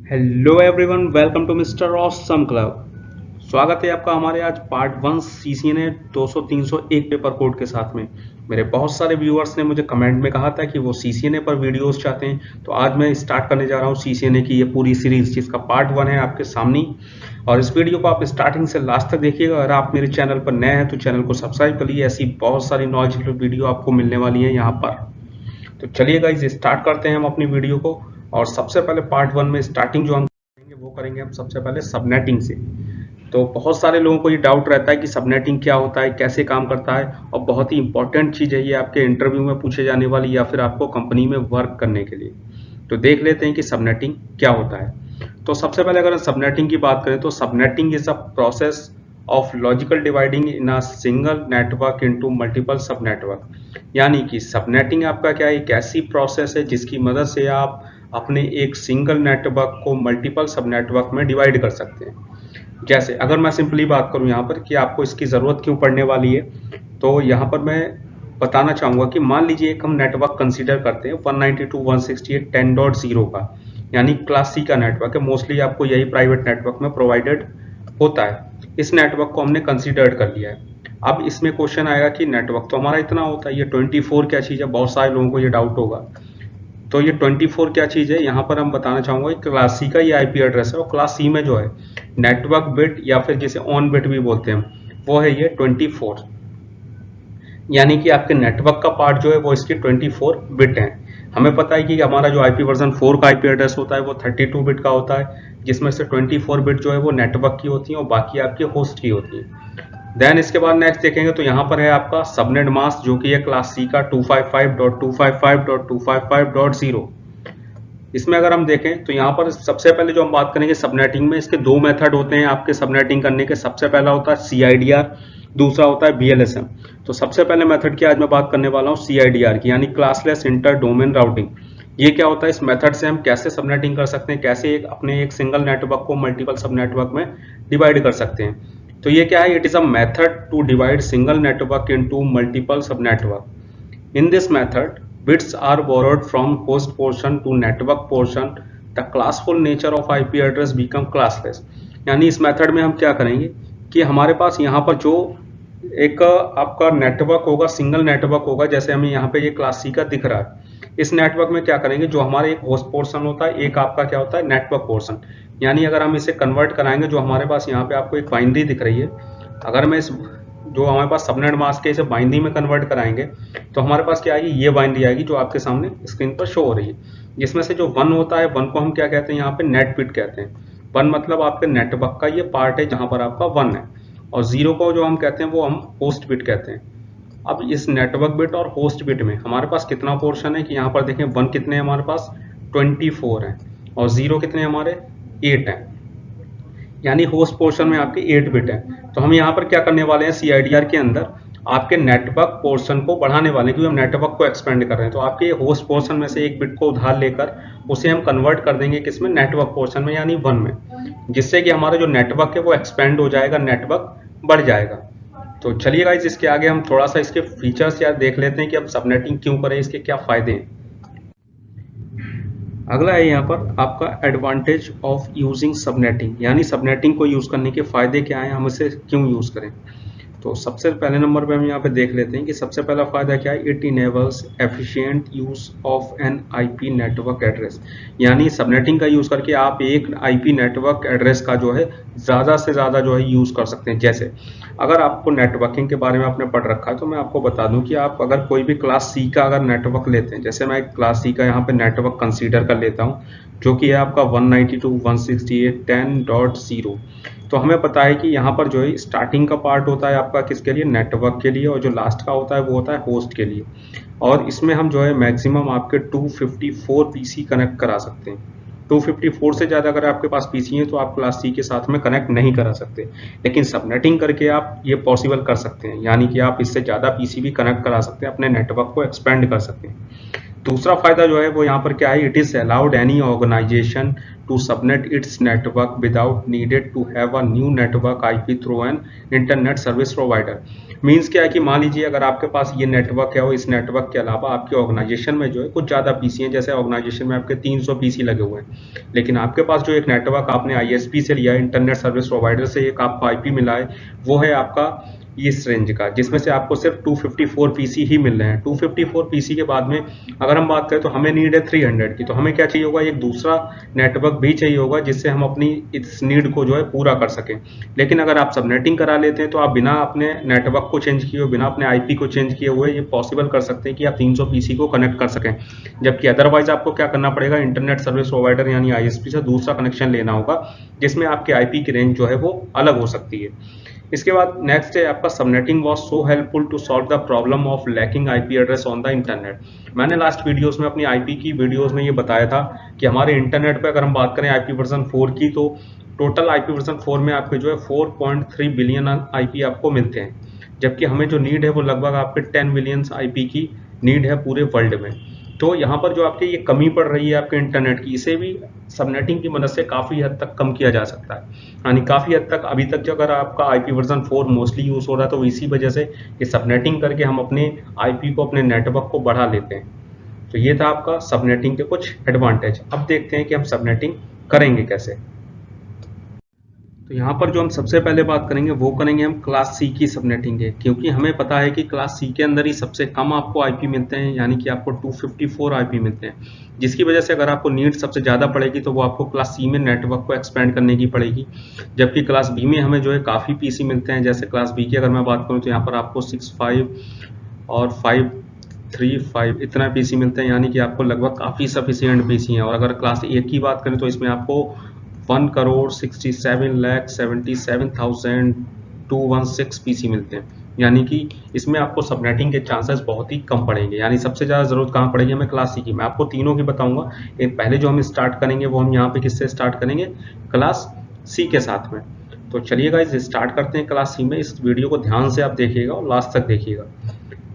Hello everyone, welcome to mister awesome club. स्वागत है आपका हमारे आज पार्ट 1 सीसीएनए 200-301 पेपर कोड के साथ में। मेरे बहुत सारे व्यूअर्स ने मुझे कमेंट में कहा था कि वो सीसीएनए पर वीडियोस चाहते हैं, तो आज मैं स्टार्ट करने जा रहा हूँ सीसीएनए की ये पूरी सीरीज, जिसका पार्ट 1 है आपके सामने। और इस वीडियो को आप स्टार्टिंग से लास्ट तक देखिएगा। अगर आप मेरे चैनल पर नए हैं तो चैनल को सब्सक्राइब कर लीजिए, ऐसी बहुत सारी नॉलेजेबल वीडियो आपको मिलने वाली है यहाँ पर। तो चलिए गाइस, स्टार्ट करते हैं हम अपनी वीडियो को। और सबसे पहले पार्ट 1 में स्टार्टिंग जो हम करेंगे वो करेंगे हम सबसे पहले सबनेटिंग से। तो बहुत सारे लोगों को ये डाउट रहता है कि सबनेटिंग क्या होता है, कैसे काम करता है, और बहुत ही इंपॉर्टेंट चीज़ है ये आपके इंटरव्यू में पूछे जाने वाली या फिर आपको कंपनी में वर्क करने के लिए। तो देख लेते हैं कि सबनेटिंग क्या होता है। तो सबसे पहले अगर हम सबनेटिंग की बात करें तो subnetting is a process of logical dividing in a single network into multiple sub network. यानी कि सबनेटिंग आपका क्या है, एक ऐसी प्रोसेस है जिसकी मदद से आप अपने एक सिंगल नेटवर्क को मल्टीपल सब नेटवर्क में डिवाइड कर सकते हैं। जैसे अगर मैं सिंपली बात करूं यहाँ पर कि आपको इसकी ज़रूरत क्यों पड़ने वाली है, तो यहाँ पर मैं बताना चाहूँगा कि मान लीजिए एक हम नेटवर्क कंसीडर करते हैं 192.168.10.0 का, यानी क्लास सी का नेटवर्क है। मोस्टली आपको यही प्राइवेट नेटवर्क में प्रोवाइडेड होता है। इस नेटवर्क को हमने कंसीडर कर लिया है। अब इसमें क्वेश्चन आएगा कि नेटवर्क तो हमारा इतना होता है, ये 24 क्या चीज़ है। बहुत सारे लोगों को ये डाउट होगा। तो ये 24 क्या चीज़ है, यहाँ पर हम बताना चाहूँगा कि क्लास सी का ये आईपी एड्रेस है। और क्लास सी में जो है नेटवर्क बिट या फिर जिसे ऑन बिट भी बोलते हैं, वो है ये 24। यानी कि आपके नेटवर्क का पार्ट जो है वो इसकी 24 बिट है। हमें पता है कि हमारा जो आईपी वर्जन 4 का आईपी एड्रेस होता है वो 32 बिट का होता है, जिसमें से 24 बिट जो है वो नेटवर्क की होती है और बाकी आपकी होस्ट की होती है। देन इसके बाद नेक्स्ट देखेंगे तो यहाँ पर है आपका सबनेट मास्क, जो कि है क्लास सी का 255.255.255.0। इसमें अगर हम देखें तो यहाँ पर सबसे पहले जो हम बात करेंगे सबनेटिंग में, इसके दो मेथड होते हैं आपके सबनेटिंग करने के। सबसे पहला होता है CIDR, दूसरा होता है BLSM। तो सबसे पहले मेथड की आज मैं बात करने वाला हूँ CIDR की, यानी क्लासलेस इंटर डोमेन राउटिंग। ये क्या होता है, इस मेथड से हम कैसे सबनेटिंग कर सकते हैं, कैसे अपने एक सिंगल नेटवर्क को मल्टीपल सब नेटवर्क में डिवाइड कर सकते हैं। तो ये क्या है, it is a method to divide single network into multiple sub network. In this method bits are borrowed from host portion to network portion. The classful nature of IP address become classless. यानी इस method में हम क्या करेंगे कि हमारे पास यहाँ पर जो एक आपका नेटवर्क होगा, सिंगल नेटवर्क होगा, जैसे हमें यहाँ पे ये क्लास सी का दिख रहा है। इस नेटवर्क में क्या करेंगे, जो हमारे एक होस्ट पोर्शन होता है, एक आपका क्या होता है नेटवर्क पोर्शन। यानी अगर हम इसे कन्वर्ट कराएंगे, जो हमारे पास यहाँ पे आपको एक बाइनरी दिख रही है, अगर मैं इस जो हमारे पास सबनेट मास्क है इसे बाइनरी में कन्वर्ट कराएंगे तो हमारे पास क्या आएगी, ये बाइनरी आएगी जो आपके सामने स्क्रीन पर शो हो रही है। जिसमें से जो 1 होता है, 1 को हम क्या कहते हैं, यहाँ पे नेट बिट कहते हैं। 1 मतलब आपके नेटवर्क का ये पार्ट है जहाँ पर आपका 1 है, और 0 को जो हम कहते हैं वो हम होस्ट बिट कहते हैं। अब इस नेटवर्क बिट और होस्ट बिट में हमारे पास कितना पोर्शन है कि यहाँ पर देखें 1 कितने हमारे पास 24 है और 0 कितने हमारे 8 है। यानी होस्ट पोर्शन में आपके 8 बिट है। तो हम यहाँ पर क्या करने वाले हैं, CIDR के अंदर आपके नेटवर्क पोर्शन को बढ़ाने वाले हैं, क्योंकि हम नेटवर्क को एक्सपेंड कर रहे हैं। तो आपके होस्ट पोर्शन में से एक बिट को उधार लेकर उसे हम कन्वर्ट कर देंगे किसमें, नेटवर्क पोर्शन में, यानी 1 में, जिससे कि हमारा जो नेटवर्क है वो एक्सपेंड हो जाएगा, नेटवर्क बढ़ जाएगा। तो चलिए गाइस, इसके आगे हम थोड़ा सा इसके फीचर्स यार देख लेते हैं कि अब सबनेटिंग क्यों करें, इसके क्या फायदे हैं। अगला है यहाँ पर आपका एडवांटेज ऑफ यूजिंग सबनेटिंग, यानी सबनेटिंग को यूज करने के फायदे क्या हैं, हम इसे क्यों यूज करें। तो सबसे पहले नंबर पे हम यहाँ पे देख लेते हैं कि सबसे पहला फायदा क्या है, it enables efficient use of N IP network address. यानी सबनेटिंग का यूज करके आप एक आईपी नेटवर्क एड्रेस का जो है ज़्यादा से ज़्यादा जो है यूज कर सकते हैं। जैसे अगर आपको नेटवर्किंग के बारे में आपने पढ़ रखा है तो मैं आपको बता दूं कि आप अगर कोई भी क्लास सी का अगर नेटवर्क लेते हैं, जैसे मैं क्लास सी का यहाँ पे नेटवर्क कंसीडर कर लेता हूँ, जो कि है आपका 192.168.10.0। तो हमें पता है कि यहाँ पर जो है स्टार्टिंग का पार्ट होता है आपका किसके लिए, नेटवर्क के लिए, और जो लास्ट का होता है वो होता है होस्ट के लिए। और इसमें हम जो है मैक्सिमम आपके 254 पीसी कनेक्ट करा सकते हैं। 254 से ज़्यादा अगर आपके पास पीसी है तो आप क्लास सी के साथ में कनेक्ट नहीं करा सकते, लेकिन सबनेटिंग करके आप ये पॉसिबल कर सकते हैं। यानी कि आप इससे ज़्यादा पीसी भी कनेक्ट करा सकते हैं, अपने नेटवर्क को एक्सपेंड कर सकते हैं। दूसरा फायदा जो है वो यहाँ पर क्या है, it is allowed any organisation to subnet its network without needed to have a new network IP through an internet service provider. Means क्या है कि मान लीजिए अगर आपके पास ये नेटवर्क है और इस नेटवर्क के अलावा आपके ऑर्गेनाइजेशन में जो है कुछ ज़्यादा पीसी हैं, जैसे ऑर्गेनाइजेशन में आपके 300 पीसी लगे हुए हैं, लेकिन आपके पास जो एक नेटवर्क आपने आईएसपी से लिया है, इंटरनेट सर्विस प्रोवाइडर से एक आपको आईपी मिला है, वो है आपका इस रेंज का, जिसमें से आपको सिर्फ 254 पीसी ही मिल रहे हैं। 254 पीसी के बाद में अगर हम बात करें तो हमें नीड है 300 की, तो हमें क्या चाहिए होगा, एक दूसरा नेटवर्क भी चाहिए होगा जिससे हम अपनी इस नीड को जो है पूरा कर सकें। लेकिन अगर आप सबनेटिंग करा लेते हैं तो आप बिना अपने नेटवर्क को चेंज किए हुए, बिना अपने आईपी को चेंज किए हुए ये पॉसिबल कर सकते हैं कि आप 300 पीसी को कनेक्ट कर सकें। जबकि अदरवाइज आपको क्या करना पड़ेगा, इंटरनेट सर्विस प्रोवाइडर यानी आईएसपी से दूसरा कनेक्शन लेना होगा जिसमें आपके आईपी की रेंज जो है वो अलग हो सकती है। इसके बाद नेक्स्ट है आपका subnetting was so helpful to solve the problem of lacking IP address on the internet. मैंने लास्ट वीडियोस में अपनी आईपी की वीडियोस में ये बताया था कि हमारे इंटरनेट पे अगर हम बात करें आईपी वर्जन 4 की, तो टोटल आईपी वर्जन 4 में आपके जो है 4.3 बिलियन आईपी आपको मिलते हैं, जबकि हमें जो नीड है वो लगभग आपके 10 बिलियन आईपी की नीड है पूरे वर्ल्ड में। तो यहाँ पर जो आपके ये कमी पड़ रही है आपके इंटरनेट की, इसे भी सबनेटिंग की मदद से काफ़ी हद तक कम किया जा सकता है। यानी काफ़ी हद तक अभी तक जो अगर आपका आईपी वर्जन 4 मोस्टली यूज़ हो रहा है तो इसी वजह से ये सबनेटिंग करके हम अपने आईपी को, अपने नेटवर्क को बढ़ा लेते हैं। तो ये था आपका सबनेटिंग के कुछ एडवांटेज। अब देखते हैं कि हम सबनेटिंग करेंगे कैसे। तो यहाँ पर जो हम सबसे पहले बात करेंगे वो करेंगे हम क्लास सी की सबनेटिंग है, क्योंकि हमें पता है कि क्लास सी के अंदर ही सबसे कम आपको आईपी मिलते हैं, यानी कि आपको 254 आईपी मिलते हैं, जिसकी वजह से अगर आपको नीड सबसे ज़्यादा पड़ेगी तो वो आपको क्लास सी में नेटवर्क को एक्सपेंड करने की पड़ेगी। जबकि क्लास बी में हमें जो है काफ़ी पीसी मिलते हैं। जैसे क्लास बी की अगर मैं बात करूँ तो यहाँ पर आपको 65 और 535 इतना पीसी मिलते हैं, यानी कि आपको लगभग काफ़ी सफिशिएंट पीसी हैं। और अगर क्लास ए की बात करें तो इसमें आपको 1,67,77,216 पीसी मिलते हैं, यानी कि इसमें आपको सबनेटिंग के चांसेस बहुत ही कम पड़ेंगे। यानी सबसे ज़्यादा ज़रूरत कहाँ पड़ेगी हमें, क्लास सी की। मैं आपको तीनों की बताऊंगा। पहले जो हम स्टार्ट करेंगे वो हम यहाँ पे किससे स्टार्ट करेंगे, क्लास सी के साथ में। तो चलिए गाइस स्टार्ट करते हैं क्लास सी में। इस वीडियो को ध्यान से आप देखिएगा और लास्ट तक देखिएगा।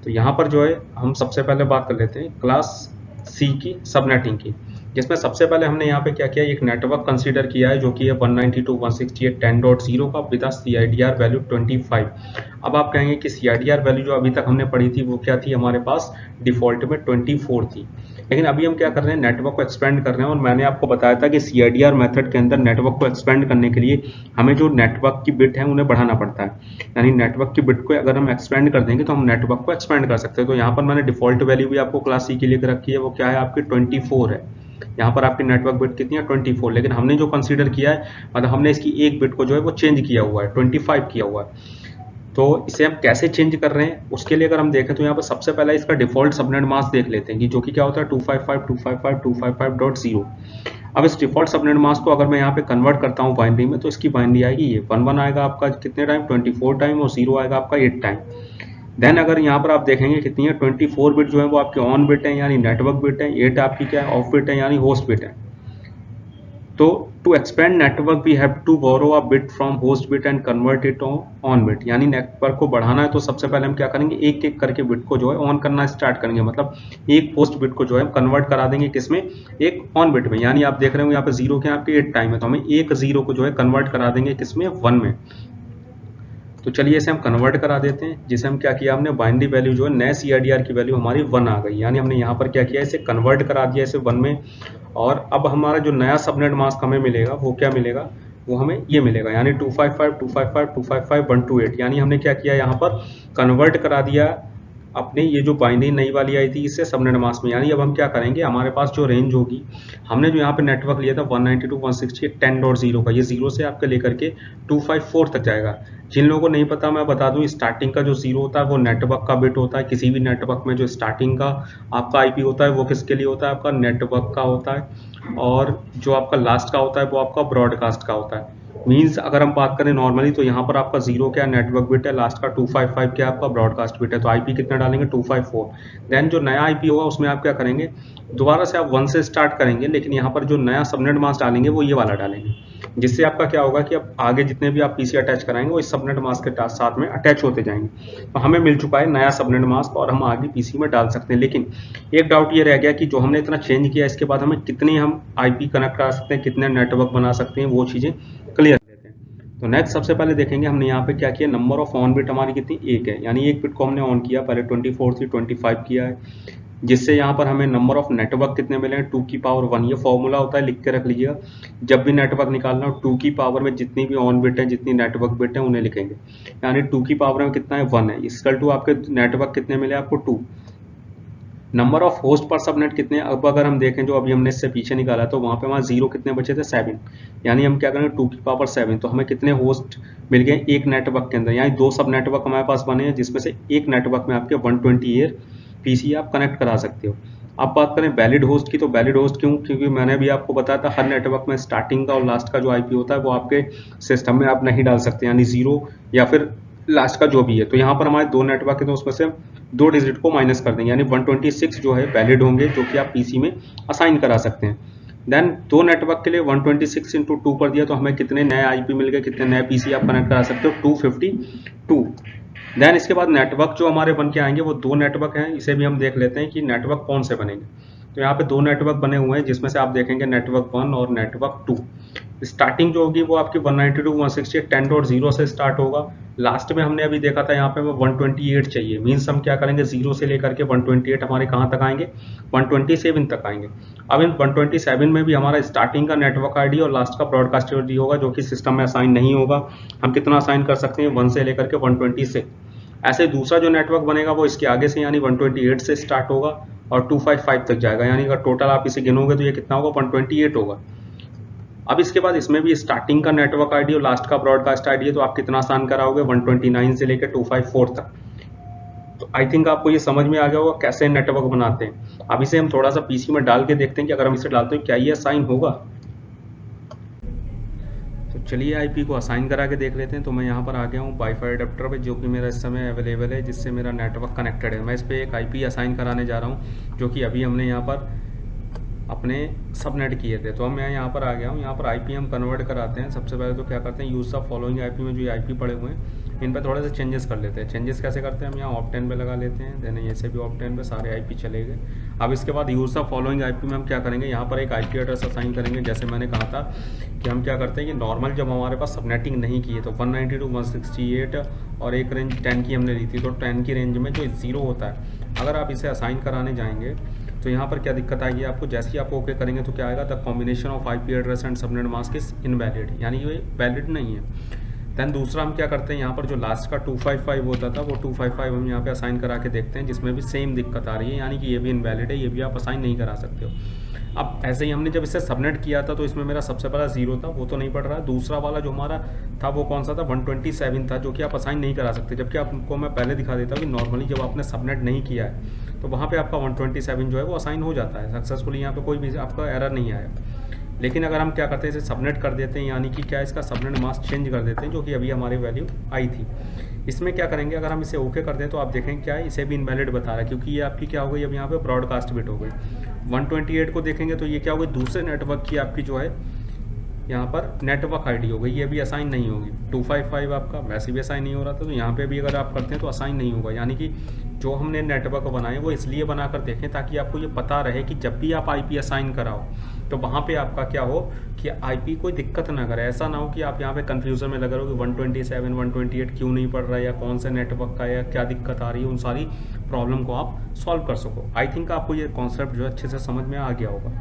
तो यहाँ पर जो है हम सबसे पहले बात कर लेते हैं क्लास सी की सबनेटिंग की, जिसमें सबसे पहले हमने यहाँ पे क्या किया, एक नेटवर्क कंसीडर किया है जो कि है 192.168.10.0 का विद CIDR वैल्यू 25। अब आप कहेंगे कि CIDR वैल्यू जो अभी तक हमने पढ़ी थी वो क्या थी, हमारे पास डिफॉल्ट में 24 थी। लेकिन अभी हम क्या कर रहे हैं, नेटवर्क को एक्सपेंड कर रहे हैं। और मैंने आपको बताया था कि CIDR मेथड के अंदर नेटवर्क को एक्सपेंड करने के लिए हमें जो नेटवर्क की बिट है उन्हें बढ़ाना पड़ता है। यानी नेटवर्क की बिट को अगर हम एक्सपेंड कर देंगे तो हम नेटवर्क को एक्सपेंड कर सकते हैं। तो यहाँ पर मैंने डिफॉल्ट वैल्यू भी आपको क्लास सी के लिए रखी है, वो क्या है आपकी 24 है। यहाँ पर आपकी नेटवर्क बिट कितनी है, 24। लेकिन हमने जो कंसीडर किया है, मतलब हमने इसकी एक बिट को जो है वो चेंज किया हुआ है, 25 किया हुआ है। तो इसे हम कैसे चेंज कर रहे हैं उसके लिए अगर हम देखें तो यहाँ पर सबसे पहला इसका डिफॉल्ट सबनेट मास्क देख लेते हैं कि जो कि क्या होता है 255.255.255.0। अब इस डिफॉल्ट सबनेट मास्क को अगर मैं यहाँ पे कन्वर्ट करता हूँ बाइनरी में, तो इसकी बाइनरी आएगी ये 11 आएगा आपका कितने टाइम, 24 टाइम, और 0 आएगा आपका 8 टाइम। देन अगर यहाँ पर आप देखेंगे कितनी है, 24 बिट जो है वो आपके ऑन बिट है यानी नेटवर्क बिट है, 8 आपकी क्या है ऑफ बिट है यानी होस्ट बिट है। तो to expand network we have to borrow a bit from host bit and convert it on bit. यानी नेटवर्क को बढ़ाना है तो सबसे पहले हम क्या करेंगे, एक एक करके बिट को जो है ऑन करना स्टार्ट करेंगे। मतलब एक होस्ट बिट को जो है हम कन्वर्ट करा देंगे किसमें, एक ऑन बिट में। यानी आप देख रहे हो यहाँ पे 0 के आपके 8 टाइम है, तो हमें एक 0 को जो है कन्वर्ट करा देंगे किसमें, 1 में। तो चलिए इसे हम कन्वर्ट करा देते हैं, जिसे हम क्या किया, हमने बाइनरी वैल्यू जो है नए CIDR की वैल्यू हमारी 1 आ गई। यानी हमने यहाँ पर क्या किया, इसे कन्वर्ट करा दिया इसे 1 में। और अब हमारा जो नया सबनेट मास्क हमें मिलेगा वो क्या मिलेगा, वो हमें ये मिलेगा, यानी 255.255.255.128। यानी हमने क्या किया, यहाँ पर कन्वर्ट करा दिया अपने ये जो बाइनरी नई वाली आई थी इससे सबनेट मास्क में। यानी अब हम क्या करेंगे, हमारे पास जो रेंज होगी, हमने जो यहाँ पे नेटवर्क लिया था 192.168.10.0 का, ये 0 से आपके लेकर के 254 तक जाएगा। जिन लोगों को नहीं पता मैं बता दूं, स्टार्टिंग का जो 0 होता है वो नेटवर्क का बिट होता है। किसी भी नेटवर्क में जो स्टार्टिंग का आपका आईपी होता है वो किसके लिए होता है, आपका नेटवर्क का होता है। और जो आपका लास्ट का होता है वो आपका ब्रॉडकास्ट का होता है। मीन्स अगर हम बात करें नॉर्मली तो यहाँ पर आपका 0 क्या नेटवर्क बिट है, लास्ट का 255 क्या आपका ब्रॉडकास्ट बिट है। तो आईपी कितना डालेंगे, 254। देन जो नया आईपी होगा उसमें आप क्या करेंगे, दोबारा से आप 1 से स्टार्ट करेंगे, लेकिन यहाँ पर जो नया सबनेट मास्क डालेंगे वो ये वाला डालेंगे, जिससे आपका क्या होगा कि अब आगे जितने भी आप पीसी अटैच कराएंगे वो इस सबनेट मास्क के साथ में अटैच होते जाएंगे। तो हमें मिल चुका है नया सबनेट मास्क और हम आगे पीसी में डाल सकते हैं। लेकिन एक डाउट ये रह गया कि जो हमने इतना चेंज किया इसके बाद हमें कितनी हम आईपी कनेक्ट करा सकते हैं, कितने नेटवर्क बना सकते हैं, वो चीज़ें क्लियर लेते हैं। तो नेक्स्ट सबसे पहले देखेंगे हमने यहाँ पे क्या किया, नंबर ऑफ ऑन बिट हमारी कितनी, 1 है, यानी एक बिट को हमने ऑन किया, पहले 24 थी 25 किया है, जिससे यहाँ पर हमें नंबर ऑफ नेटवर्क कितने मिले हैं, 2 की पावर 1। ये फॉर्मूला होता है, लिख के रख लीजिएगा। जब भी नेटवर्क निकालना हो 2 की पावर में जितनी भी ऑन बिट है, जितनी नेटवर्क बिट है उन्हें लिखेंगे, यानी 2 की पावर में कितना है, 1 है, इसकल टू आपके नेटवर्क कितने मिले आपको, 2। नंबर ऑफ होस्ट पर सबनेट कितने, अब अगर हम देखें जो अभी हमने इससे पीछे निकाला तो वहाँ पे हमारे 0 कितने बचे थे, 7, यानी हम क्या करेंगे 2 की पावर 7, तो हमें कितने होस्ट मिल गए एक नेटवर्क के अंदर, यानी 2 सब नेटवर्क हमारे पास बने हैं, जिसमें से एक नेटवर्क में आपके 128 पीसी आप कनेक्ट करा सकते हो। अब बात करें वैलिड होस्ट की, तो वैलिड होस्ट क्यों, क्योंकि मैंने भी आपको बताया था हर नेटवर्क में स्टार्टिंग का और लास्ट का जो आईपी होता है वो आपके सिस्टम में आप नहीं डाल सकते, यानी 0 या फिर लास्ट का जो भी है। तो यहाँ पर हमारे 2 नेटवर्क है तो उसमें से 2 डिजिट को माइनस कर देंगे, यानी 126 जो है वैलिड होंगे, जो कि आप पीसी में असाइन करा सकते हैं। देन 2 नेटवर्क के लिए 126 इंटू 2 कर दिया तो हमें कितने नए आईपी मिल गए, कितने नए पीसी आप कनेक्ट करा सकते हो, 252। देन इसके बाद नेटवर्क जो हमारे बन के आएंगे वो 2 नेटवर्क हैं, इसे भी हम देख लेते हैं कि नेटवर्क कौन से बनेंगे। तो यहाँ पे 2 नेटवर्क बने हुए हैं, जिसमें से आप देखेंगे नेटवर्क 1 और नेटवर्क 2। स्टार्टिंग जो होगी वो आपकी 192.168.10.0 से स्टार्ट होगा। लास्ट में हमने अभी देखा था यहाँ पे 128 चाहिए, मीन्स हम क्या करेंगे 0 से लेकर के 128 हमारे कहाँ तक आएंगे, 127 तक आएंगे। अब इन 127 में भी हमारा स्टार्टिंग का नेटवर्क आईडी और लास्ट का ब्रॉडकास्ट आईडी होगा, जो कि सिस्टम में असाइन नहीं होगा। हम कितना असाइन कर सकते हैं, 1 से लेकर के 126। ऐसे दूसरा जो नेटवर्क बनेगा वो इसके आगे से, यानी 128 से स्टार्ट होगा और 255 तक जाएगा, यानी अगर टोटल आप इसे गिनोगे तो ये कितना होगा, 128 होगा। अब इसके बाद इसमें भी स्टार्टिंग का नेटवर्क आईडी और लास्ट का ब्रॉडकास्ट आईडी है, तो आप कितना आसान कराओगे, 129 से लेकर 254 तक। तो आई थिंक आपको ये समझ में आ गया होगा कैसे नेटवर्क बनाते हैं। अब इसे हम थोड़ा सा पीसी में डाल के देखते हैं कि अगर हम इसे डालते हैं क्या ये असाइन होगा। तो चलिए आईपी को असाइन करा के देख लेते हैं। तो मैं यहाँ पर आ गया हूँ वाईफाई अडेप्टर पे, जो कि मेरा इस समय अवेलेबल है, जिससे मेरा नेटवर्क कनेक्टेड है। मैं इस पर एक आईपी असाइन कराने जा रहा हूँ, जो कि अभी हमने यहाँ पर अपने सबनेट किए थे। तो मैं यहाँ पर आ गया हूँ, यहाँ पर आईपी हम कन्वर्ट कराते हैं। सबसे पहले तो क्या करते हैं, यूज़ ऑफ फॉलोइंग आईपी में जो ये आईपी पड़े हुए हैं इन पर थोड़े से चेंजेस कर लेते हैं। चेंजेस कैसे करते हैं, हम यहाँ ऑप्टेन पे लगा लेते हैं, देन ऐसे भी ऑप्टेन पे सारे आईपी चले गए। अब इसके बाद यूज़ ऑफ फॉलोइंग आईपी में हम क्या करेंगे, यहाँ पर एक आईपी एड्रेस असाइन करेंगे। जैसे मैंने कहा था कि हम क्या करते हैं कि नॉर्मल जब हमारे पास सबनेटिंग नहीं की है तो 192.168 और एक रेंज 10 की हमने ली थी, तो 10 की रेंज में जो 0 होता है, अगर आप इसे असाइन कराने जाएंगे तो यहाँ पर क्या दिक्कत आएगी आपको, जैसे ही आप ओके करेंगे तो क्या आएगा, the combination of IP address and subnet mask is invalid, यानी ये वैलिड नहीं है। देन दूसरा हम क्या करते हैं, यहाँ पर जो लास्ट का 255 होता था वो 255 हम यहाँ पे असाइन करा के देखते हैं, जिसमें भी सेम दिक्कत आ रही है, यानी कि ये भी इनवैलिड है, ये भी आप असाइन नहीं करा सकते हो। अब ऐसे ही हमने जब इसे सबनेट किया था तो इसमें मेरा सबसे पहला 0 था, वो तो नहीं पड़ रहा है। दूसरा वाला जो हमारा था वो कौन सा था, 127 था, जो कि आप असाइन नहीं करा सकते। जबकि आपको मैं पहले दिखा देता हूँ कि नॉर्मली जब आपने सबनेट नहीं किया है तो वहाँ पे आपका 127 जो है वो असाइन हो जाता है सक्सेसफुली, यहाँ पे कोई भी आपका एरर नहीं आया। लेकिन अगर हम क्या करते हैं, इसे सबनेट कर देते हैं, यानी कि क्या इसका सबनेट मास्क चेंज कर देते हैं, जो कि अभी हमारी वैल्यू आई थी। इसमें क्या करेंगे, अगर हम इसे ओके कर दें तो आप देखें क्या है, इसे भी इनवैलिड बता रहा है, क्योंकि ये आपकी क्या हो गई, अब यहाँ पे ब्रॉडकास्ट बिट हो गई। 128 को देखेंगे तो ये क्या हो गई, दूसरे नेटवर्क की आपकी जो है यहाँ पर नेटवर्क आईडी हो गई, ये भी असाइन नहीं होगी। 255 आपका वैसे भी असाइन नहीं हो रहा था, तो यहाँ पे भी अगर आप करते हैं तो असाइन नहीं होगा। यानी कि जो हमने नेटवर्क बनाए वो इसलिए बनाकर देखें ताकि आपको ये पता रहे कि जब भी आप आईपी असाइन कराओ तो वहाँ पे आपका क्या हो कि आईपी कोई दिक्कत ना करे। ऐसा ना हो कि आप यहाँ पे कन्फ्यूजन में लगे रहो कि 127 128 क्यों नहीं पड़ रहा है, या कौन से नेटवर्क का, या क्या दिक्कत आ रही है, उन सारी प्रॉब्लम को आप सॉल्व कर सको। आई थिंक आपको ये कॉन्सेप्ट जो अच्छे से समझ में आ गया होगा।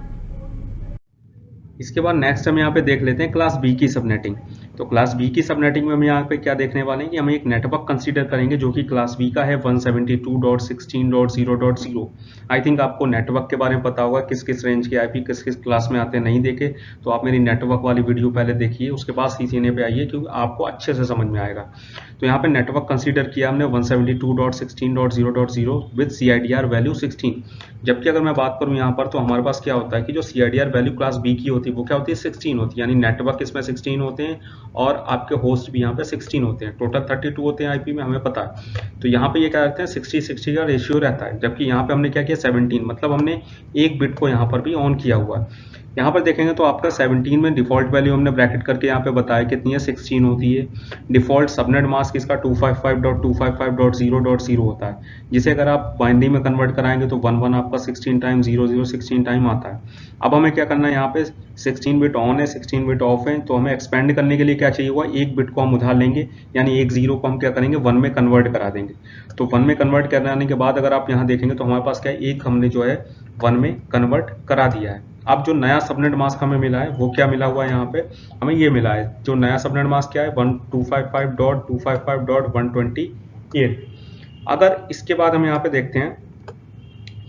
इसके बाद नेक्स्ट हम यहाँ पे देख लेते हैं क्लास बी की सबनेटिंग। तो क्लास बी की सबनेटिंग में हम यहाँ पे क्या देखने वाले हैं कि हम एक नेटवर्क कंसीडर करेंगे जो कि क्लास बी का है 172.16.0.0। आई थिंक आपको नेटवर्क के बारे में पता होगा, किस किस रेंज के आईपी किस किस क्लास में आते हैं। नहीं देखे तो आप मेरी नेटवर्क वाली वीडियो पहले देखिए, उसके बाद सीसीएनए पे आइए, क्योंकि आपको अच्छे से समझ में आएगा। तो यहाँ पे नेटवर्क कंसीडर किया हमने 172.16.0.0 विद CIDR वैल्यू 16। जबकि अगर मैं बात करूँ यहाँ पर तो हमारे पास क्या होता है कि जो CIDR वैल्यू क्लास बी की होती होती है, वो क्या होती है 16 होती है, यानी नेटवर्क इसमें 16 होते हैं और आपके होस्ट भी यहाँ पे 16 होते हैं, टोटल 32 होते हैं आईपी में, हमें पता है। तो यहाँ पे ये क्या रहते हैं 60-60 का रेशियो रहता है, जबकि यहाँ पे हमने क्या किया 17, मतलब हमने एक बिट को यहाँ पर भी ऑन किया हुआ है। यहाँ पर देखेंगे तो आपका 17 में डिफॉल्ट वैल्यू हमने ब्रैकेट करके यहाँ पे बताया कितनी है 16 होती है। डिफॉल्ट सबनेट मास्क इसका 255.255.0.0 होता है, जिसे अगर आप बाइनरी में कन्वर्ट कराएंगे तो 11 आपका 16 टाइम 00 16 टाइम आता है। अब हमें क्या करना है, यहाँ पे 16 बिट ऑन है 16 बिट ऑफ है, तो हमें एक्सपेंड करने के लिए क्या चाहिए हुआ, एक बिट को हम उधार लेंगे, यानी एक जीरो को हम क्या करेंगे 1 में कन्वर्ट करा देंगे। तो 1 में कन्वर्ट कराने के बाद अगर आप यहाँ देखेंगे तो हमारे पास क्या है, एक हमने जो है 1 में कन्वर्ट करा दिया है। अब जो नया सबनेट मास्क हमें मिला है वो क्या मिला हुआ है, यहाँ पे हमें ये मिला है, जो नया सबनेट मास्क क्या है 125.255.128। अगर इसके बाद हम यहाँ पे देखते हैं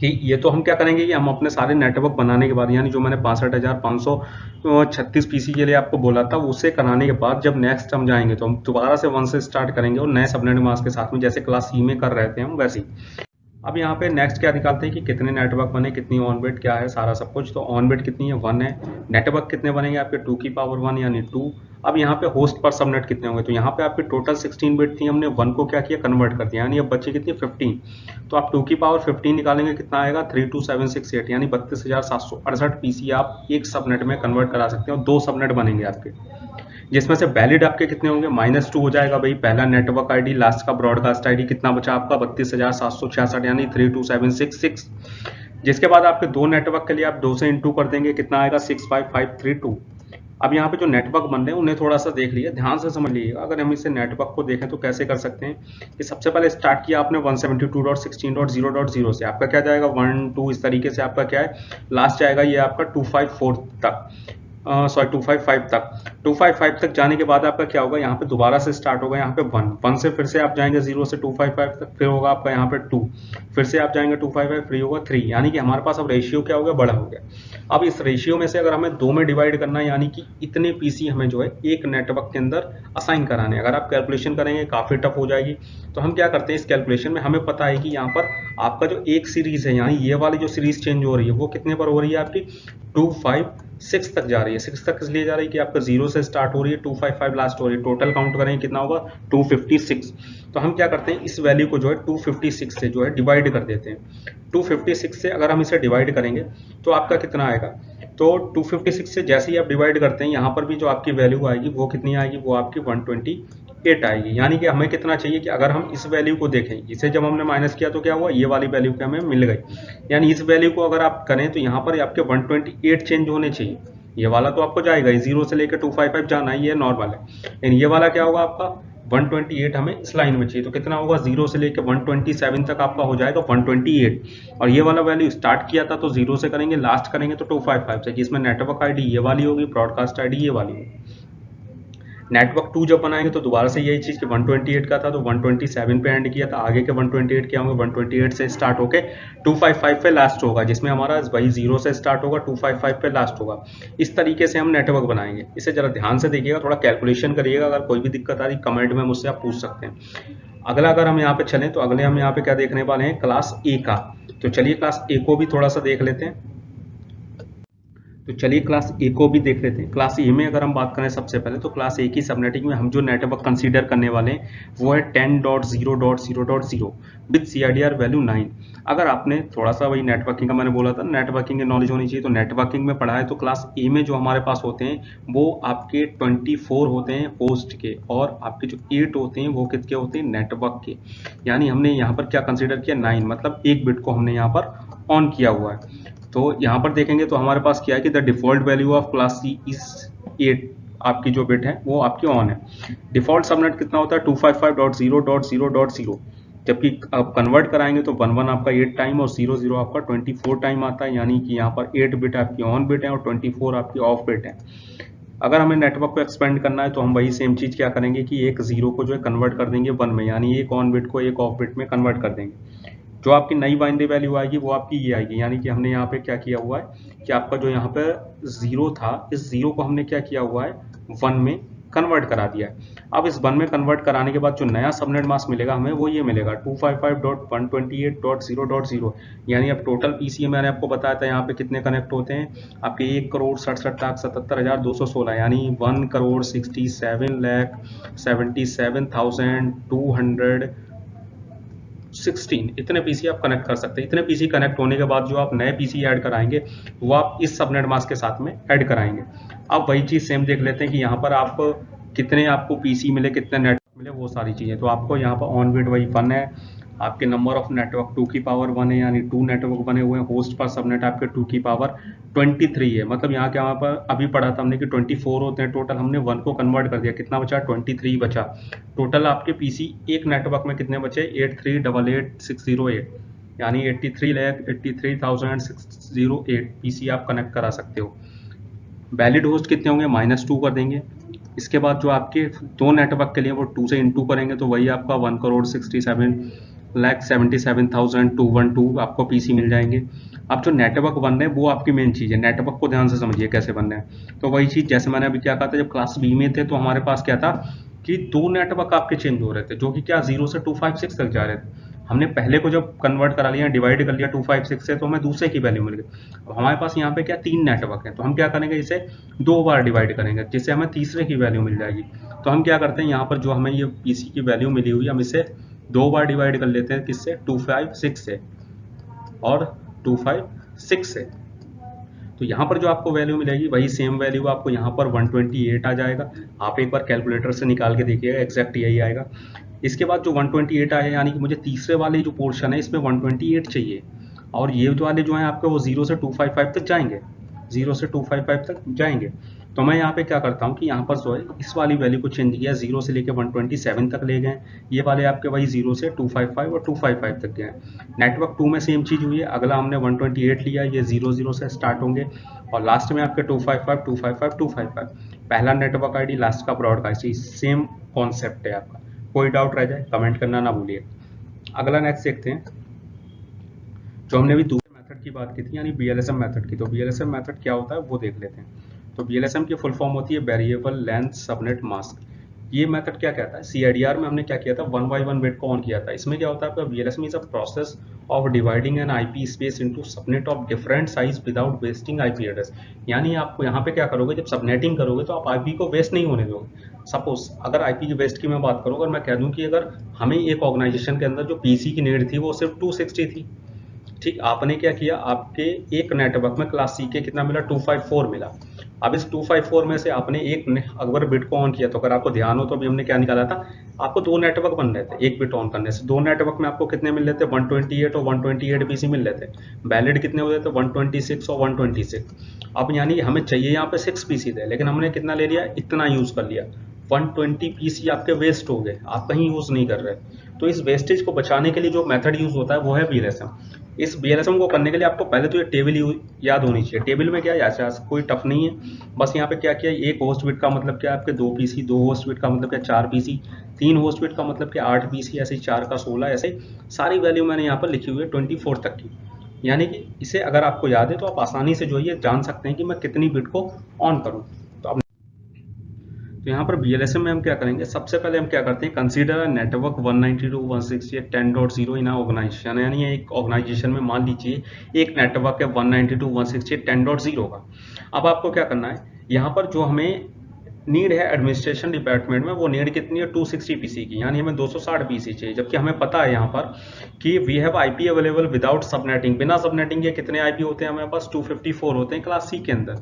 कि ये तो हम क्या करेंगे कि हम अपने सारे नेटवर्क बनाने के बाद, यानी जो मैंने 62,536 पीसी के लिए आपको बोला था, उसे कराने के बाद जब नेक्स्ट हम जाएंगे तो हम दोबारा से 1 से स्टार्ट करेंगे और नए सबनेट मास्क के साथ में, जैसे क्लास सी में कर रहे थे हम वैसे ही। अब यहाँ पे नेक्स्ट क्या निकालते हैं कि कितने नेटवर्क बने, कितनी ऑन बिट क्या है, सारा सब कुछ। तो ऑन बिट कितनी है 1 है, नेटवर्क कितने बनेंगे आपके 2 की पावर 1 यानी 2। अब यहाँ पे होस्ट पर सबनेट कितने होंगे, तो यहाँ पे आपके टोटल 16 बिट थी, हमने 1 को क्या किया कन्वर्ट कर दिया, यानी अब बचे कितनी 15। तो आप 2 की पावर 15 निकालेंगे कितना आएगा 32768, यानी 32,768 पीसी आप एक सबनेट में कन्वर्ट करा सकते हैं और 2 सबनेट बनेंगे आपके, जिसमें से वैलिड आपके कितने होंगे -2 हो जाएगा भाई, पहला नेटवर्क आईडी, लास्ट का ब्रॉडकास्ट आईडी, कितना बचा आपका 32,766 यानी 32766। जिसके बाद आपके 2 नेटवर्क के लिए आप 2 से इंटू कर देंगे, कितना आएगा 65532। अब यहाँ पे जो नेटवर्क बन रहे हैं उन्हें थोड़ा सा देख लीजिए, ध्यान से समझ लीजिएगा। अगर हम इसे नेटवर्क को देखें तो कैसे कर सकते हैं कि सबसे पहले स्टार्ट किया आपने 172.16.0.0 से, आपका क्या जाएगा 1 2 इस तरीके से आपका क्या है, लास्ट जाएगा ये आपका 254 तक, 255 तक। 255 तक जाने के बाद आपका क्या होगा, यहाँ पे दोबारा से स्टार्ट होगा, यहाँ पे 1 से फिर से आप जाएंगे 0 से 255 तक, फिर होगा आपका यहाँ पे 2, फिर से आप जाएंगे 255, फिर होगा 3, यानी कि हमारे पास अब रेशियो क्या हो गया, बड़ा हो गया। अब इस रेशियो में से अगर हमें 2 में डिवाइड करना है, यानी कि इतने पीसी हमें जो है एक नेटवर्क के अंदर असाइन कराने, अगर आप कैलकुलेशन करेंगे काफी टफ हो जाएगी। तो हम क्या करते हैं इस कैलकुलेशन में, हमें पता है कि यहाँ पर आपका जो एक सीरीज है, यहाँ ये वाली जो सीरीज चेंज हो रही है वो कितने पर हो रही है आपकी 256 तक जा रही है। 6 तक इसलिए जा रही है कि आपका 0 से स्टार्ट हो रही है, 255 लास्ट हो रही है, टोटल काउंट करेंगे कितना होगा 256। तो हम क्या करते हैं इस वैल्यू को जो है 256 से जो है डिवाइड कर देते हैं। 256 से अगर हम इसे डिवाइड करेंगे तो आपका कितना आएगा, तो 256 से जैसे ही आप डिवाइड करते हैं यहाँ पर भी जो आपकी वैल्यू आएगी वो कितनी आएगी, वो आपकी 128 आएगी। यानी कि हमें कितना चाहिए कि अगर हम इस वैल्यू को देखें, इसे जब हमने माइनस किया तो क्या हुआ, ये वाली वैल्यू क्या हमें मिल गई, यानी इस वैल्यू को अगर आप करें तो यहाँ पर आपके 128 चेंज होने चाहिए। ये वाला तो आपको जाएगा ही, 0 से लेकर 255 जाना है, ये नॉर्मल है, लेकिन ये वाला क्या होगा आपका 128 हमें इस लाइन में चाहिए। तो कितना होगा 0 से लेकर 127 तक आपका हो जाएगा 128, और ये वाला वैल्यू स्टार्ट किया था तो 0 से करेंगे, लास्ट करेंगे तो 255 से, जिसमें नेटवर्क आईडी ये वाली होगी, ब्रॉडकास्ट आईडी ये वाली होगी। नेटवर्क 2 जब बनाएंगे तो दोबारा से यही चीज कि 128 का था तो 127 पे एंड किया था, आगे के 128 क्या होंगे 128 से स्टार्ट होके 255 पे लास्ट होगा, जिसमें हमारा वही 0 से स्टार्ट होगा 255 पे लास्ट होगा। इस तरीके से हम नेटवर्क बनाएंगे। इसे जरा ध्यान से देखिएगा, थोड़ा कैलकुलेशन करिएगा, अगर कोई भी दिक्कत आ रही कमेंट में मुझसे आप पूछ सकते हैं। अगला अगर हम यहाँ पे चलें तो अगले हम यहाँ पे क्या देखने वाले हैं, क्लास ए का। तो चलिए क्लास ए को भी थोड़ा सा देख लेते हैं। तो चलिए क्लास ए को भी देख लेते हैं। क्लास ए में अगर हम बात करें सबसे पहले तो क्लास ए की सबनेटिंग में हम जो नेटवर्क कंसीडर करने वाले हैं वो है 10.0.0.0 विद CIDR वैल्यू 9। अगर आपने थोड़ा सा वही नेटवर्किंग का मैंने बोला था, नेटवर्किंग की नॉलेज होनी चाहिए, तो नेटवर्किंग में पढ़ा है तो क्लास ए में जो हमारे पास होते हैं वो आपके 24 होते हैं होस्ट के, और आपके जो 8 होते हैं वो किसके होते हैं, नेटवर्क के। यानी हमने यहाँ पर क्या कंसीडर किया 9, मतलब एक बिट को हमने यहाँ पर ऑन किया हुआ है। तो यहाँ पर देखेंगे तो हमारे पास क्या है कि the default value of class C is 8, आपकी जो बिट है वो आपकी ऑन है। डिफॉल्ट सबनेट कितना होता है 255.0.0.0, जबकि आप कन्वर्ट कराएंगे तो 11 आपका 8 टाइम और 00 आपका 24 टाइम आता है, यानी कि यहाँ पर 8 बिट आपकी ऑन बिट है और 24 आपकी ऑफ बिट है। अगर हमें नेटवर्क को एक्सपेंड करना है तो हम वही सेम चीज क्या करेंगे कि एक 0 को जो है कन्वर्ट कर देंगे 1 में, यानी एक ऑन बिट को एक ऑफ बिट में कन्वर्ट कर देंगे। जो आपकी नई बाइनरी वैल्यू आएगी वो आपकी ये आएगी, यानी कि हमने यहाँ पे क्या किया हुआ है कि आपका जो यहाँ पे 0 था, इस 0 को हमने क्या किया हुआ है 1 में कन्वर्ट करा दिया है। अब इस 1 में कन्वर्ट कराने के बाद जो नया सबनेट मास्क मिलेगा हमें वो ये मिलेगा 255.128.0.0, यानी अब टोटल पीसी मैंने आपको बताया था यहाँ पे कितने कनेक्ट होते हैं आपके 1,67,77,216, यानी 1,67,216 इतने पीसी आप कनेक्ट कर सकते हैं। इतने पीसी कनेक्ट होने के बाद जो आप नए पीसी ऐड कराएंगे वो आप इस सबनेट मास्क के साथ में ऐड कराएंगे। अब वही चीज़ सेम देख लेते हैं कि यहाँ पर आप कितने आपको पीसी मिले, कितने नेटवर्क मिले, वो सारी चीज़ें। तो आपको यहाँ पर ऑन बिट वही 1 है, आपके नंबर ऑफ नेटवर्क 2 की पावर 1 है, यानी 2 नेटवर्क बने हुए हैं। होस्ट पर सबनेट आपके 2 की पावर 23 है, मतलब यहाँ के वहाँ पर अभी पढ़ा था हमने कि 24 होते हैं टोटल, हमने 1 को कन्वर्ट कर दिया, कितना बचा 23 बचा। टोटल आपके पीसी एक नेटवर्क में कितने बचे 83,88,608, यानी 83,83,608 पीसी आप कनेक्ट करा सकते हो। वैलिड होस्ट कितने होंगे -2 कर देंगे। इसके बाद जो आपके 2 नेटवर्क के लिए वो 2 से इंटू करेंगे तो वही आपका 1,67,77,212 आपको पीसी मिल जाएंगे। अब जो नेटवर्क बन रहे हैं वो आपकी मेन चीज़ है, नेटवर्क को ध्यान से समझिए कैसे बन रहे हैं। तो वही चीज़ जैसे मैंने अभी क्या कहा था, जब क्लास बी में थे तो हमारे पास क्या था कि 2 नेटवर्क आपके चेंज हो रहे थे, जो कि क्या 0 से 256 तक जा रहे थे। हमने पहले को जब कन्वर्ट करा लिया, डिवाइड कर लिया 256 से, तो हमें दूसरे की वैल्यू मिल गई। अब हमारे पास यहाँ पे क्या 3 नेटवर्क है, तो हम क्या करेंगे, इसे 2 बार डिवाइड करेंगे जिससे हमें तीसरे की वैल्यू मिल जाएगी। तो हम क्या करते हैं, यहाँ पर जो हमें ये पीसी की वैल्यू मिली हुई, हम इसे 2 बार डिवाइड कर लेते हैं, किससे 256 से और 256 से। तो यहाँ पर जो आपको वैल्यू मिलेगी वही सेम वैल्यू आपको यहाँ पर 128 आ जाएगा। आप एक बार कैलकुलेटर से निकाल के देखिएगा, एग्जैक्ट यही आएगा। इसके बाद जो 128 आया, यानी कि मुझे तीसरे वाले जो पोर्शन है इसमें 128 चाहिए, और ये वाले जो हैं आपके वो 0 से 255 तक जाएंगे, 0 से 255 तक जाएंगे। तो मैं यहाँ पे क्या करता हूँ कि यहाँ पर जो है इस वाली वैल्यू को चेंज किया, 0 से लेकर 127 तक ले गए। ये वाले आपके वही 0 से 255 और 255 तक गए। नेटवर्क 2 में सेम चीज़ हुई है, अगला हमने 128 लिया, ये 00 से स्टार्ट होंगे और लास्ट में आपके 255 255 255, पहला नेटवर्क आईडी, लास्ट का ब्रॉडकास्ट, सेम कॉन्सेप्ट है आपका। कोई डाउट रह जाए कमेंट करना ना भूलिए। अगला नेक्स्ट देखते हैं, जो हमने भी दूसरे मेथड की बात की थी, यानी BLSM मेथड की। तो BLSM मेथड क्या होता है वो देख लेते हैं। तो BLSM की फुल फॉर्म होती है वेरिएबल लेंथ सबनेट मास्क। ये मेथड क्या कहता है, CIDR में हमने क्या किया था, 1 by 1 बिट को ऑन किया था। इसमें क्या होता है आपका, BLSM is a process of dividing an IP space into subnet of different size without wasting IP address. यानी आपको यहाँ पे क्या करोगे, जब सबनेटिंग करोगे तो आप IP को वेस्ट नहीं होने दोगे। सपोज अगर IP की वेस्ट की मैं बात करूँ, अगर मैं कह दूँ कि अगर हमें एक ऑर्गेनाइजेशन के अंदर जो PC की नीड थी वो सिर्फ 260 थी, ठीक, आपने क्या किया, आपके एक नेटवर्क में क्लास C के कितना मिला 254 मिला। अब इस 254 में से आपने एक अगर बिट को ऑन किया, तो अगर आपको ध्यान हो तो अभी हमने क्या निकाला था, आपको 2 नेटवर्क बन रहे थे, एक बिट ऑन करने से 2 नेटवर्क में आपको कितने मिल रहे थे 128 और 128 पीसी मिल रहे थे। वैलिड कितने हो रहे थे 126 और 126। अब यानी हमें चाहिए यहाँ पे 6 पीसी थे, लेकिन हमने कितना ले लिया, इतना यूज कर लिया, 120 पीसी आपके वेस्ट हो गए, आप कहीं यूज नहीं कर रहे। तो इस वेस्टेज को बचाने के लिए जो मेथड यूज होता है वो है BLSM। इस BLSM को करने के लिए आपको पहले तो ये टेबल याद होनी चाहिए। टेबल में क्या याद, कोई टफ नहीं है, बस यहाँ पे क्या किया, एक होस्ट बिट का मतलब क्या आपके 2 पीसी, 2 होस्ट बिट का मतलब क्या 4 पीसी, 3 होस्ट बिट का मतलब क्या 8 पीसी, ऐसे 4 का 16, ऐसे सारी वैल्यू मैंने यहाँ पर लिखी हुई है 24 तक की। यानी कि इसे अगर आपको याद है तो आप आसानी से जो है जान सकते हैं कि मैं कितनी बिट को ऑन करूँ। तो यहाँ पर BLSM में हम क्या करेंगे, सबसे पहले हम क्या करते हैं, कंसीडर नेटवर्क 192.168.10.0 इन ऑर्गेनाइजेशन। यानी एक ऑर्गेनाइजेशन में मान लीजिए एक नेटवर्क है 192.168.10.0 का। अब आपको क्या करना है, यहाँ पर जो हमें नीड है एडमिनिस्ट्रेशन डिपार्टमेंट में, वो नीड कितनी है 260 पीसी की, यानी हमें 260 पीसी चाहिए। जबकि हमें पता है यहाँ पर कि we have IP available without subnetting, बिना सबनेटिंग के कितने IP होते हैं हमारे पास 254 होते हैं क्लास C के अंदर।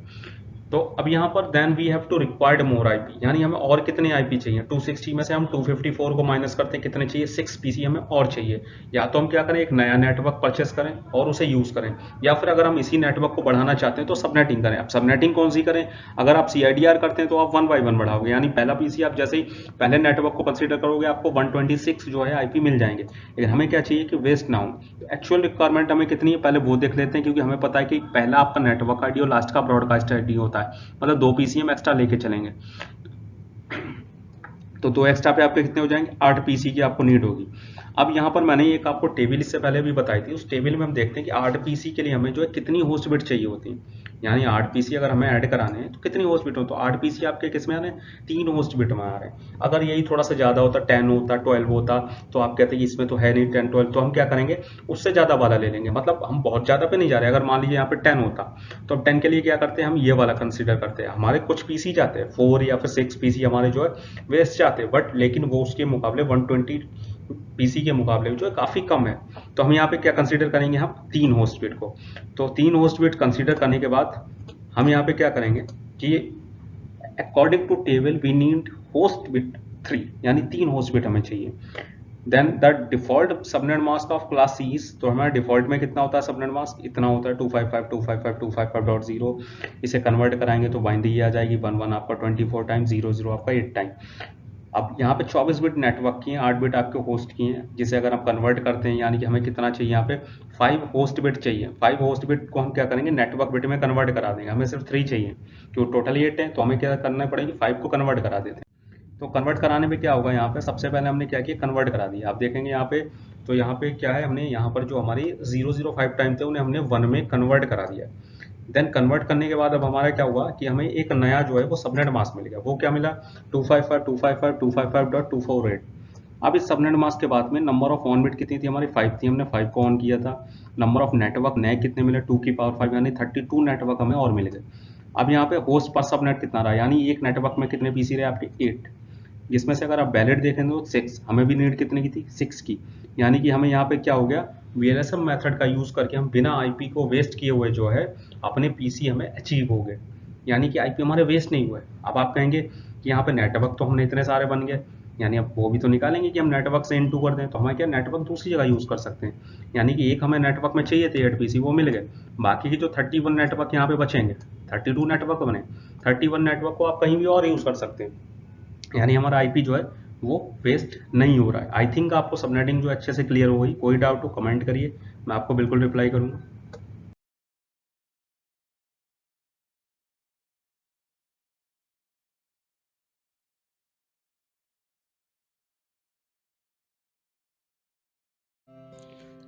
तो अब यहाँ पर then we have to required more IP, यानी हमें और कितने IP चाहिए, 260 में से हम 254 को माइनस करते हैं, कितने चाहिए 6 पीसी हमें और चाहिए। या तो हम क्या करें, एक नया नेटवर्क परचेस करें और उसे यूज करें, या फिर अगर हम इसी नेटवर्क को बढ़ाना चाहते हैं तो सबनेटिंग करें। अब सबनेटिंग कौन सी करें, अगर आप CIDR करते हैं तो आप 1 by 1 बढ़ाओगे, यानी पहला पीसी आप जैसे ही पहले नेटवर्क को कंसीडर करोगे आपको 126 जो है IP मिल जाएंगे। लेकिन हमें क्या चाहिए कि वेस्ट ना हो। एक्चुअल रिक्वायरमेंट हमें कितनी है पहले वो देख लेते हैं, क्योंकि हमें पता है कि पहला आपका नेटवर्क ID और लास्ट का ब्रॉडकास्ट ID होता है, मतलब 2 पीसी हम एक्स्ट्रा लेके चलेंगे। तो 2 एक्स्ट्रा पे आपके कितने हो जाएंगे, 8 पीसी की आपको नीड होगी। अब यहाँ पर मैंने एक आपको टेबल इससे पहले भी बताई थी, उस टेबल में हम देखते हैं कि 8 पीसी के लिए हमें जो है कितनी होस्ट बिट चाहिए होती है। यानी 8 पीसी अगर हमें ऐड कराने हैं तो कितनी होस्ट बिट हो, तो 8 पीसी आपके किस में आ रहे हैं, 3 होस्ट बिट में आ रहे हैं। अगर यही थोड़ा सा ज़्यादा होता, 10 होता, 12 होता, तो आप कहते हैं कि इसमें तो है नहीं 10 12, तो हम क्या करेंगे, उससे ज़्यादा वाला ले लेंगे। मतलब हम बहुत ज़्यादा पे नहीं जा रहे। अगर मान लीजिए यहाँ पे 10 होता तो हम 10 के लिए क्या करते हैं, हम ये वाला कंसिडर करते हैं। हमारे कुछ पीसी जाते हैं, 4 या फिर 6 पीसी हमारे जो है वेस्ट जाते हैं, बट लेकिन वो उसके मुकाबले 120 पीसी के मुकाबले जो है काफ़ी कम है। तो हम यहाँ पे क्या कंसीडर करेंगे, हम 3 होस्ट बिट को। तो 3 होस्ट बिट कंसीडर करने के बाद हम यहाँ पे क्या करेंगे कि according to table we need host bit 3, यानी 3 होस्ट बिट हमें चाहिए। Then the default subnet mask of class C, तो हमारा डिफॉल्ट में कितना होता है सबनेट मास्क, इतना होता है 255.255.255.0। इसे कन्वर्ट कराएंगे तो बाइनरी आ जाएगी 11 आपका 24 टाइम, 00 आपका 8 टाइम। अब यहाँ पे 24 बिट नेटवर्क की हैं, 8 बिट आपके होस्ट की हैं, जिसे अगर हम कन्वर्ट करते हैं यानी कि हमें कितना चाहिए, यहाँ पे 5 होस्ट बिट चाहिए। 5 होस्ट बिट को हम क्या करेंगे, नेटवर्क बिट में कन्वर्ट करा देंगे। हमें सिर्फ 3 चाहिए क्योंकि टोटल 8 है, तो हमें क्या करना पड़ेगी, 5 को कन्वर्ट करा देते हैं। तो कन्वर्ट कराने में क्या होगा, यहाँ पे सबसे पहले हमने क्या किया, कन्वर्ट करा दिया। आप देखेंगे यहाँ पे, तो यहाँ पे क्या है, हमने यहाँ पर जो हमारी 005 टाइम थे उन्हें हमने 1 में कन्वर्ट करा दिया। देन कन्वर्ट करने के बाद अब हमारा क्या हुआ कि हमें एक नया जो है वो सबनेट मास्क मिल गया। वो क्या मिला, 255.255.255.248। अब इस सबनेट मास्क के बाद में नंबर ऑफ ऑन बिट कितनी थी हमारी, 5 थी, हमने 5 को ऑन किया था। नंबर ऑफ नेटवर्क नए कितने मिले, 2 की पावर 5 यानी 32 नेटवर्क हमें और मिल गए। अब यहाँ पे होस्ट पर सबनेट कितना रहा, यानी एक नेटवर्क में कितने पीसी रहे आपके, 8, जिसमें से अगर आप वैलिड देखें तो 6, हमें भी नीड कितने की थी, 6 की। यानी कि हमें यहाँ पे क्या हो गया, वीएलएसएम मेथड का यूज करके हम बिना आईपी को वेस्ट किए हुए जो है अपने पीसी हमें अचीव हो गए, यानी कि आईपी हमारे वेस्ट नहीं हुए। अब आप कहेंगे कि यहाँ पे नेटवर्क तो हमने इतने सारे बन गए, यानी अब वो भी तो निकालेंगे कि हम नेटवर्क से इनटू कर दें, तो हमें क्या नेटवर्क दूसरी जगह यूज कर सकते हैं। यानी कि एक हमें नेटवर्क में चाहिए थे 8 पीसी, वो मिल गए। बाकी के जो 31 नेटवर्क यहाँ पे बचेंगे, 32 नेटवर्क बने, 31 नेटवर्क को आप कहीं भी और यूज कर सकते हैं। यानी हमारा आईपी जो है वो वेस्ट नहीं हो रहा है। आई थिंक आपको सबनेटिंग जो अच्छे से क्लियर हो गई। कोई डाउट हो कमेंट करिए, मैं आपको बिल्कुल रिप्लाई करूंगा।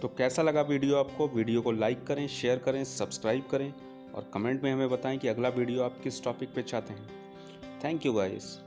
तो कैसा लगा वीडियो आपको, वीडियो को लाइक करें, शेयर करें, सब्सक्राइब करें और कमेंट में हमें बताएं कि अगला वीडियो आप किस टॉपिक पे चाहते हैं। Thank you guys.